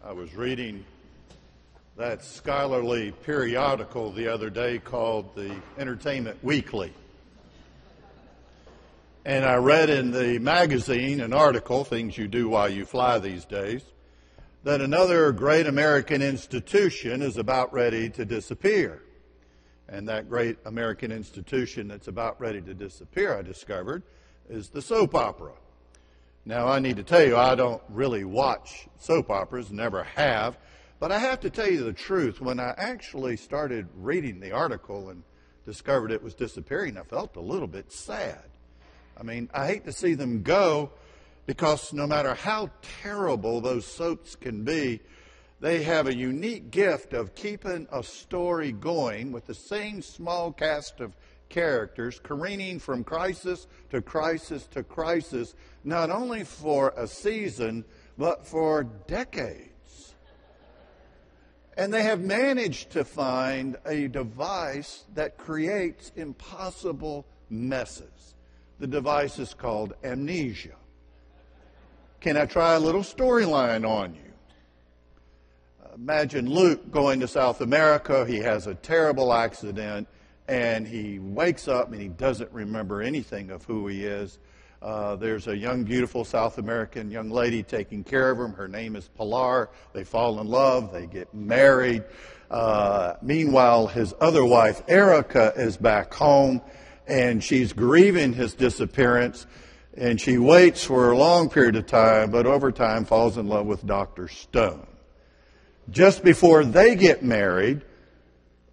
I was reading that scholarly periodical the other day called the Entertainment Weekly. And I read in the magazine an article, things you do while you fly these days, that another great American institution is about ready to disappear. And that great American institution that's about ready to disappear, I discovered, is the soap opera. Now, I need to tell you, I don't really watch soap operas, never have, but I have to tell you the truth. When I actually started reading the article and discovered it was disappearing, I felt a little bit sad. I mean, I hate to see them go because no matter how terrible those soaps can be, they have a unique gift of keeping a story going with the same small cast of characters careening from crisis to crisis to crisis, not only for a season, but for decades. And they have managed to find a device that creates impossible messes. The device is called amnesia. Can I try a little storyline on you? Imagine Luke going to South America. He has a terrible accident, and he wakes up and he doesn't remember anything of who he is. There's a young, beautiful South American young lady taking care of him. Her name is Pilar. They fall in love. They get married. Meanwhile, his other wife, Erica, is back home, and she's grieving his disappearance. And she waits for a long period of time, but over time falls in love with Dr. Stone. Just before they get married,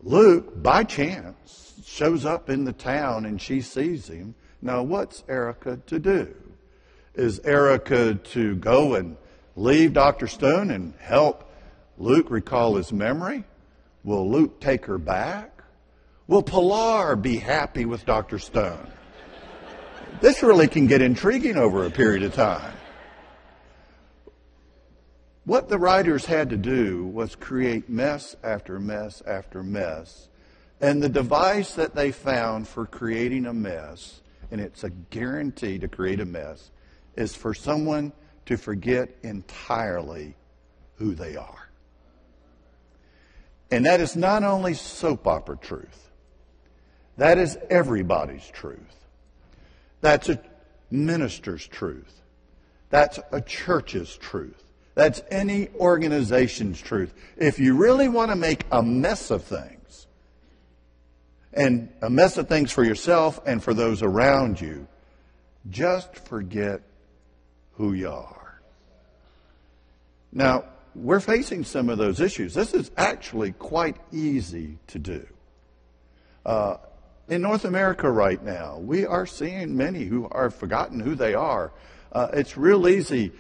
Luke, by chance, shows up in the town and she sees him. Now, what's Erica to do? Is Erica to go and leave Dr. Stone and help Luke recall his memory? Will Luke take her back? Will Pilar be happy with Dr. Stone? This really can get intriguing over a period of time. What the writers had to do was create mess after mess after mess. And the device that they found for creating a mess, and it's a guarantee to create a mess, is for someone to forget entirely who they are. And that is not only soap opera truth. That is everybody's truth. That's a minister's truth. That's a church's truth. That's any organization's truth. If you really want to make a mess of things, and a mess of things for yourself and for those around you, just forget who you are. Now, we're facing some of those issues. This is actually quite easy to do. In North America right now, we are seeing many who are forgotten who they are. It's real easy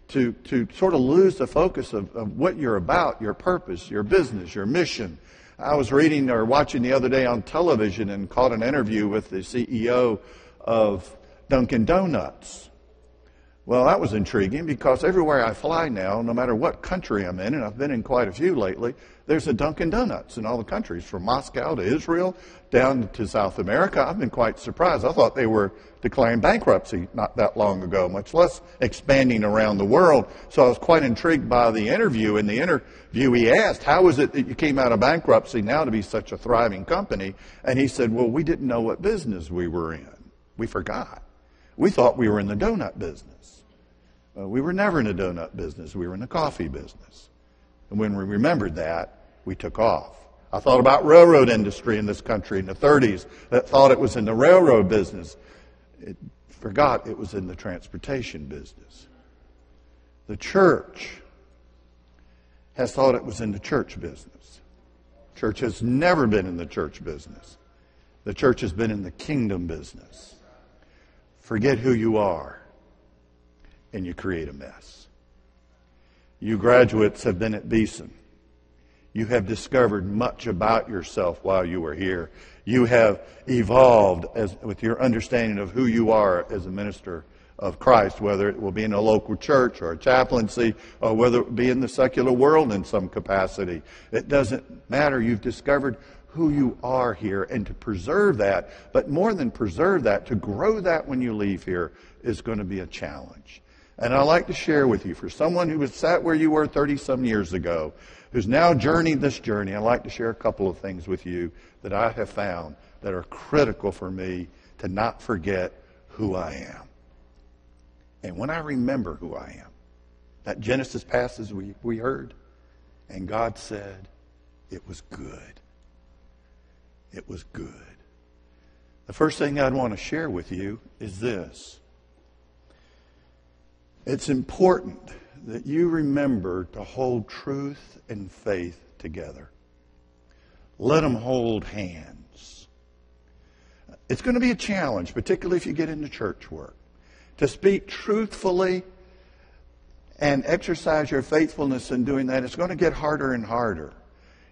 to sort of lose the focus of what you're about, your purpose, your business, your mission. I was reading or watching the other day on television and caught an interview with the CEO of Dunkin' Donuts. Well, that was intriguing because everywhere I fly now, no matter what country I'm in, and I've been in quite a few lately, there's a Dunkin' Donuts in all the countries, from Moscow to Israel down to South America. I've been quite surprised. I thought they were declaring bankruptcy not that long ago, much less expanding around the world. So I was quite intrigued by the interview. In the interview, he asked, how is it that you came out of bankruptcy now to be such a thriving company? And he said, well, we didn't know what business we were in. We forgot. We thought we were in the donut business. We were never in the donut business. We were in the coffee business. And when we remembered that, we took off. I thought about railroad industry in this country in the 30s that thought it was in the railroad business. It forgot it was in the transportation business. The church has thought it was in the church business. Church has never been in the church business. The church has been in the kingdom business. Forget who you are, and you create a mess. You graduates have been at Beeson. You have discovered much about yourself while you were here. You have evolved with your understanding of who you are as a minister of Christ, whether it will be in a local church or a chaplaincy, or whether it will be in the secular world in some capacity. It doesn't matter. You've discovered who you are here, and to preserve that, but more than preserve that, to grow that when you leave here is going to be a challenge. And I'd like to share with you, for someone who was sat where you were 30-some years ago, who's now journeyed this journey, I'd like to share a couple of things with you that I have found that are critical for me to not forget who I am. And when I remember who I am, that Genesis passage we heard, and God said, it was good. It was good. The first thing I'd want to share with you is this. It's important that you remember to hold truth and faith together. Let them hold hands. It's going to be a challenge, particularly if you get into church work, to speak truthfully and exercise your faithfulness in doing that. It's going to get harder and harder.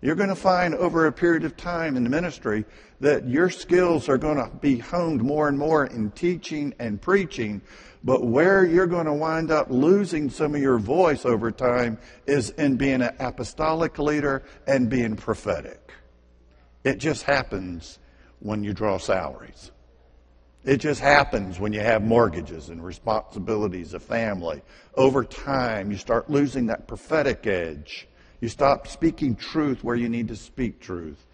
You're going to find over a period of time in the ministry that your skills are going to be honed more and more in teaching and preaching, but where you're going to wind up losing some of your voice over time is in being an apostolic leader and being prophetic. It just happens when you draw salaries. It just happens when you have mortgages and responsibilities of family. Over time, you start losing that prophetic edge. You stop speaking truth where you need to speak truth.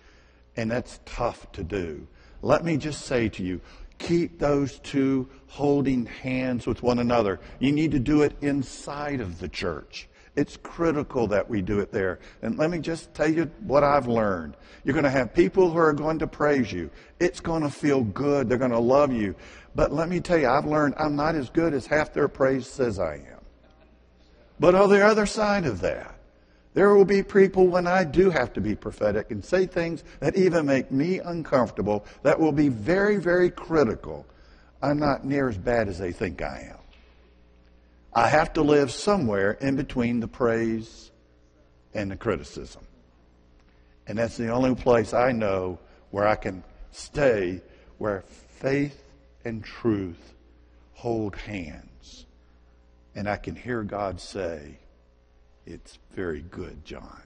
And that's tough to do. Let me just say to you, keep those two holding hands with one another. You need to do it inside of the church. It's critical that we do it there. And let me just tell you what I've learned. You're going to have people who are going to praise you. It's going to feel good. They're going to love you. But let me tell you, I've learned I'm not as good as half their praise says I am. But on the other side of that, there will be people when I do have to be prophetic and say things that even make me uncomfortable that will be very, very critical. I'm not near as bad as they think I am. I have to live somewhere in between the praise and the criticism. And that's the only place I know where I can stay, where faith and truth hold hands. And I can hear God say, it's very good, John.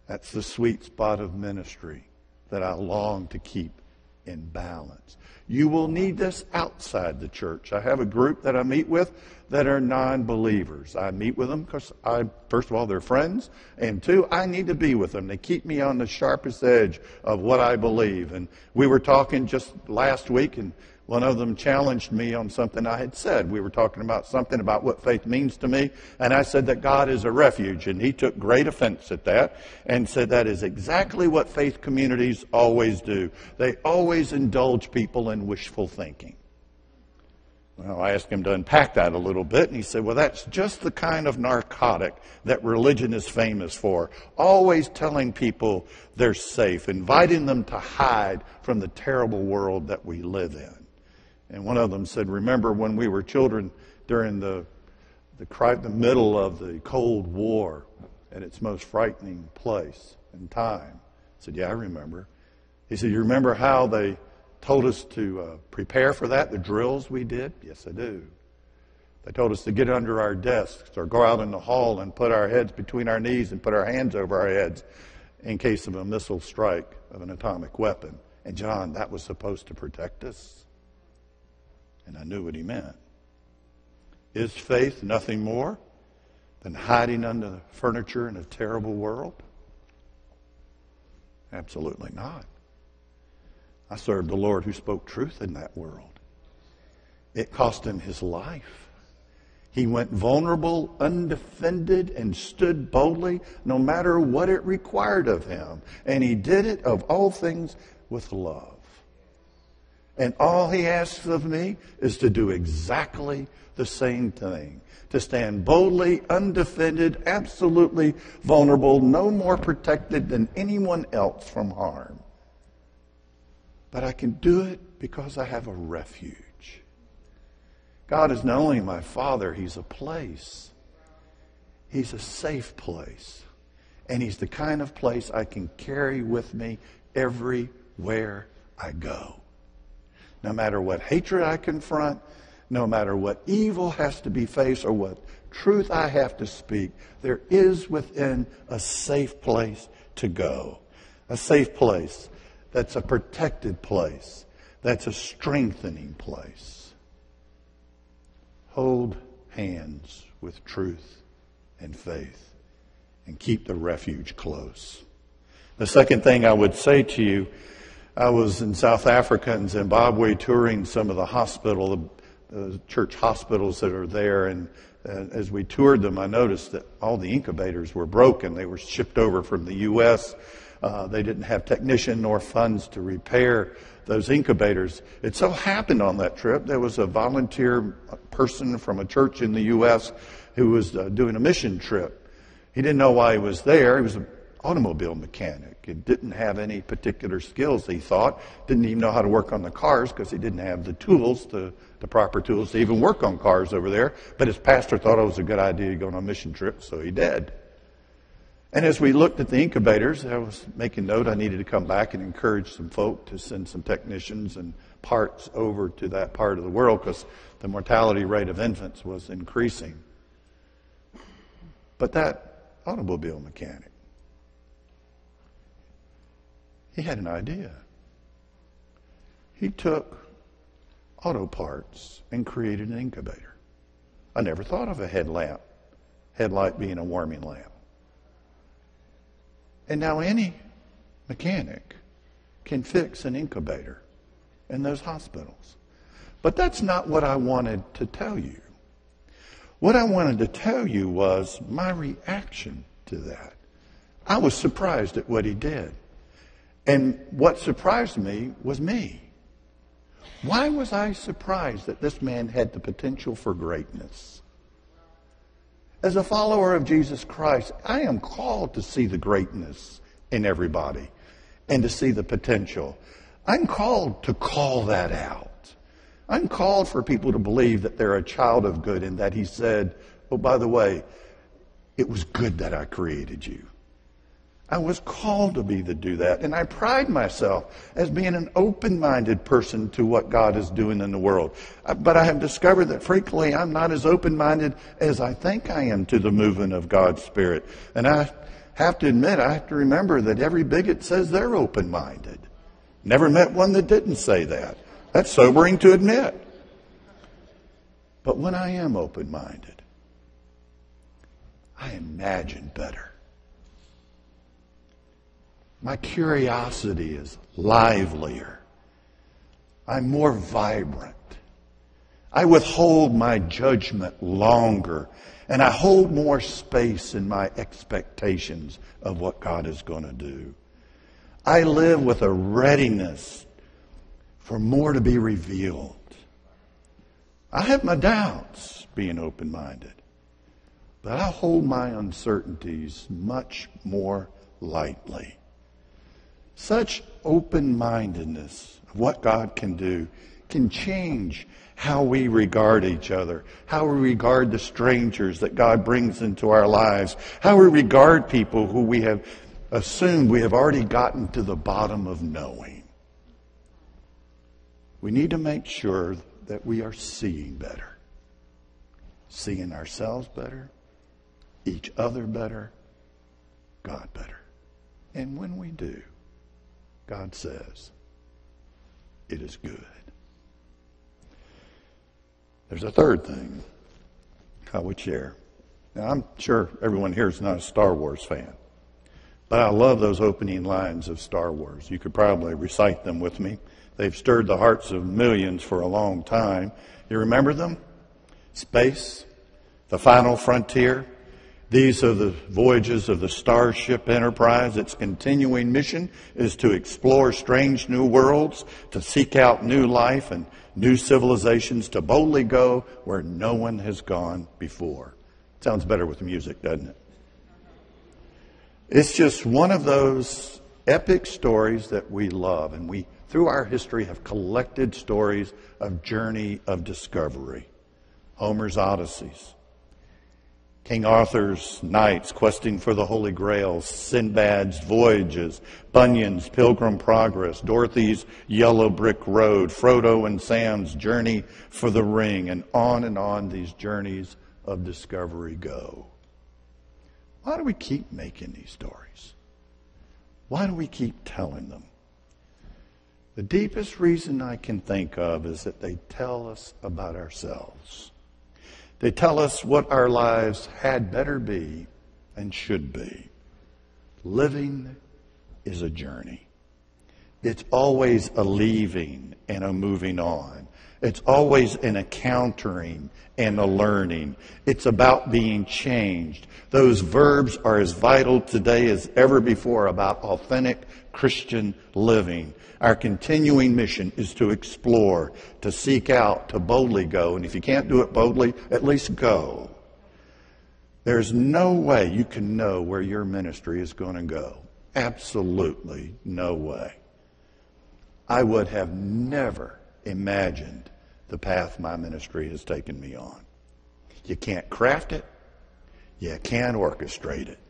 That's the sweet spot of ministry that I long to keep in balance. You will need this outside the church. I have a group that I meet with that are non-believers. I meet with them because, first of all, they're friends, and two, I need to be with them. They keep me on the sharpest edge of what I believe. And we were talking just last week, and one of them challenged me on something I had said. We were talking about something about what faith means to me, and I said that God is a refuge, and he took great offense at that and said that is exactly what faith communities always do. They always indulge people in wishful thinking. Well, I asked him to unpack that a little bit, and he said, well, that's just the kind of narcotic that religion is famous for. Always telling people they're safe, inviting them to hide from the terrible world that we live in. And one of them said, remember when we were children during the middle of the Cold War at its most frightening place and time? I said, yeah, I remember. He said, you remember how they told us to prepare for that, the drills we did? Yes, I do. They told us to get under our desks or go out in the hall and put our heads between our knees and put our hands over our heads in case of a missile strike of an atomic weapon. And John, that was supposed to protect us. And I knew what he meant. Is faith nothing more than hiding under the furniture in a terrible world? Absolutely not. I served the Lord who spoke truth in that world. It cost him his life. He went vulnerable, undefended, and stood boldly no matter what it required of him. And he did it, of all things, with love. And all he asks of me is to do exactly the same thing. To stand boldly, undefended, absolutely vulnerable, no more protected than anyone else from harm. But I can do it because I have a refuge. God is not only my Father, he's a place. He's a safe place. And he's the kind of place I can carry with me everywhere I go. No matter what hatred I confront, no matter what evil has to be faced or what truth I have to speak, there is within a safe place to go. A safe place that's a protected place, that's a strengthening place. Hold hands with truth and faith and keep the refuge close. The second thing I would say to you, I was in South Africa and Zimbabwe touring some of the church hospitals that are there, and as we toured them, I noticed that all the incubators were broken. They were shipped over from the U.S. They didn't have technician nor funds to repair those incubators. It so happened on that trip there was a volunteer person from a church in the U.S. who was doing a mission trip. He didn't know why he was there. He was an automobile mechanic. He didn't have any particular skills, he thought. Didn't even know how to work on the cars because he didn't have the tools, the proper tools to even work on cars over there. But his pastor thought it was a good idea to go on a mission trip, so he did. And as we looked at the incubators, I was making note I needed to come back and encourage some folk to send some technicians and parts over to that part of the world because the mortality rate of infants was increasing. But that automobile mechanic, he had an idea. He took auto parts and created an incubator. I never thought of a headlight being a warming lamp. And now any mechanic can fix an incubator in those hospitals. But that's not what I wanted to tell you. What I wanted to tell you was my reaction to that. I was surprised at what he did. And what surprised me was me. Why was I surprised that this man had the potential for greatness? As a follower of Jesus Christ, I am called to see the greatness in everybody and to see the potential. I'm called to call that out. I'm called for people to believe that they're a child of good and that he said, oh, by the way, it was good that I created you. I was called to do that. And I pride myself as being an open-minded person to what God is doing in the world. But I have discovered that frequently I'm not as open-minded as I think I am to the movement of God's Spirit. And I have to admit, I have to remember that every bigot says they're open-minded. Never met one that didn't say that. That's sobering to admit. But when I am open-minded, I imagine better. My curiosity is livelier. I'm more vibrant. I withhold my judgment longer, and I hold more space in my expectations of what God is going to do. I live with a readiness for more to be revealed. I have my doubts being open-minded, but I hold my uncertainties much more lightly. Such open-mindedness of what God can do can change how we regard each other, how we regard the strangers that God brings into our lives, how we regard people who we have assumed we have already gotten to the bottom of knowing. We need to make sure that we are seeing better, seeing ourselves better, each other better, God better. And when we do, God says, it is good. There's a third thing I would share. Now, I'm sure everyone here is not a Star Wars fan, but I love those opening lines of Star Wars. You could probably recite them with me. They've stirred the hearts of millions for a long time. You remember them? Space, the final frontier. These are the voyages of the Starship Enterprise. Its continuing mission is to explore strange new worlds, to seek out new life and new civilizations, to boldly go where no one has gone before. Sounds better with music, doesn't it? It's just one of those epic stories that we love, and we, through our history, have collected stories of journey of discovery. Homer's Odysseys, King Arthur's knights questing for the Holy Grail, Sinbad's voyages, Bunyan's Pilgrim Progress, Dorothy's Yellow Brick Road, Frodo and Sam's journey for the ring, and on these journeys of discovery go. Why do we keep making these stories? Why do we keep telling them? The deepest reason I can think of is that they tell us about ourselves. They tell us what our lives had better be and should be. Living is a journey. It's always a leaving and a moving on. It's always an encountering and a learning. It's about being changed. Those verbs are as vital today as ever before about authentic Christian living. Our continuing mission is to explore, to seek out, to boldly go. And if you can't do it boldly, at least go. There's no way you can know where your ministry is going to go. Absolutely no way. I would have never imagined the path my ministry has taken me on. You can't craft it. You can't orchestrate it.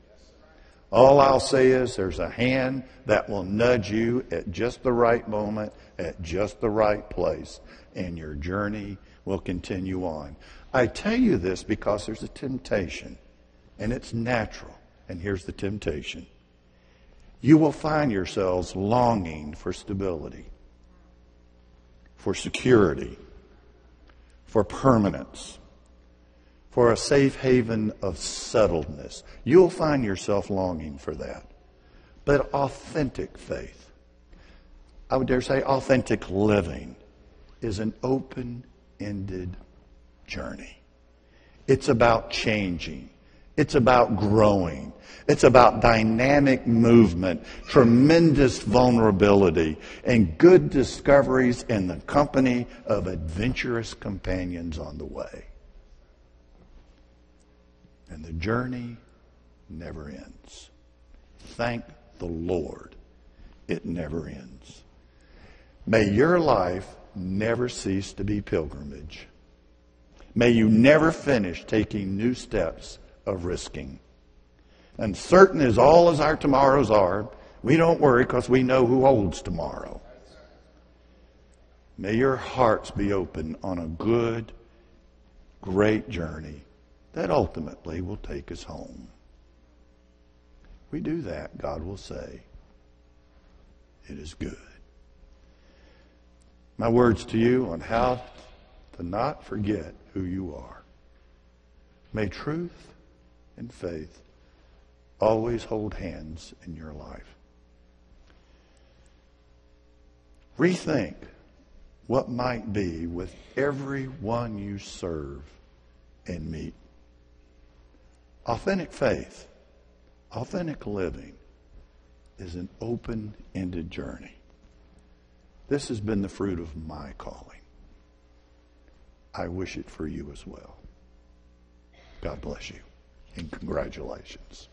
All I'll say is there's a hand that will nudge you at just the right moment, at just the right place, and your journey will continue on. I tell you this because there's a temptation, and it's natural. And here's the temptation. You will find yourselves longing for stability, for security, for permanence, for a safe haven of settledness. You'll find yourself longing for that. But authentic faith, I would dare say authentic living, is an open-ended journey. It's about changing. It's about growing. It's about dynamic movement, tremendous vulnerability, and good discoveries in the company of adventurous companions on the way. And the journey never ends. Thank the Lord, it never ends. May your life never cease to be pilgrimage. May you never finish taking new steps of risking. Uncertain as all as our tomorrows are, we don't worry because we know who holds tomorrow. May your hearts be open on a good, great journey that ultimately will take us home. If we do that, God will say, it is good. My words to you on how to not forget who you are. May truth and faith always hold hands in your life. Rethink what might be with everyone you serve and meet. Authentic faith, authentic living is an open-ended journey. This has been the fruit of my calling. I wish it for you as well. God bless you, and congratulations.